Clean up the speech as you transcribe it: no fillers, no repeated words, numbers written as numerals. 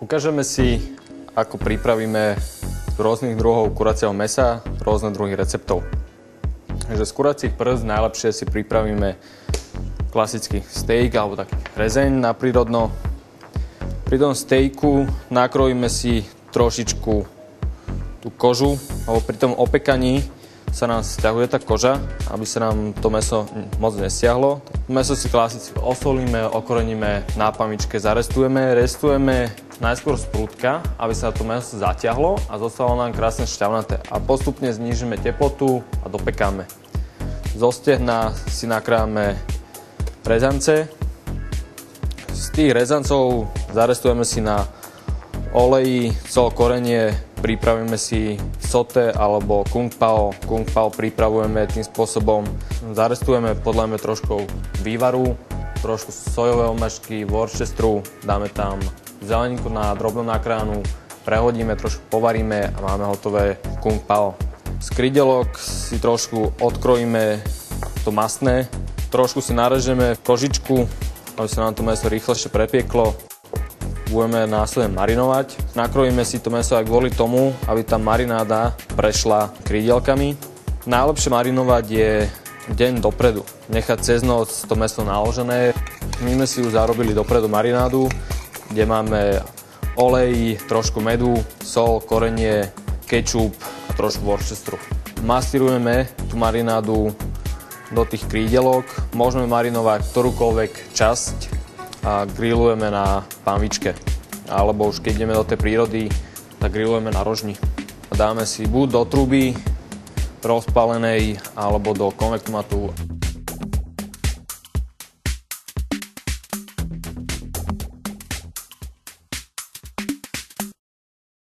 Ukážeme si, ako pripravíme z rôznych druhov kuracieho mäsa rôzne druhy receptov. Takže z kuracích prst najlepšie si pripravíme klasický steak alebo taký rezeň na prírodno. Pri tom stejku nakrojíme si trošičku tú kožu, alebo pri tom opekaní sa nám stiahuje tá koža, aby sa nám to mäso moc nestiahlo. Mäso si klasicky osolíme, okoreníme, na pamičke zarestujeme. Restujeme najskôr z prúdka, aby sa to mäso zatiahlo a zostalo nám krásne šťavnaté. A postupne znížime teplotu a dopekáme. Zo stehna si nakrájame rezance. Z tých rezancov zarestujeme si na oleji, sol, korenie, pripravíme si sote alebo kung pao. Kung pao pripravujeme tým spôsobom, zarestujeme podľa mňa trošku vývaru, trošku sojové omáčky, worcesteru, dáme tam zeleninku na drobno nakrájanú, prehodíme, trošku povaríme a máme hotové kung pao. Z krydelok si trošku odkrojíme to masné, trošku si narežeme kožičku, aby sa nám to mäso rýchlejšie prepieklo. Budeme následne marinovať. Nakrojíme si to mäso aj kvôli tomu, aby tá marináda prešla krydielkami. Najlepšie marinovať je deň dopredu. Nechať cez noc to mäso naložené. My sme si už zarobili dopredu marinádu, kde máme olej, trošku medu, sol, korenie, kečup a trošku worcesteru. Masírujeme tú marinádu do tých krídelok. Môžeme marinovať ktorúkoľvek časť a grillujeme na pánvičke. Alebo už keď ideme do tej prírody, tak grillujeme na rožni. A dáme si buď do truby rozpálenej, alebo do konvektomatu.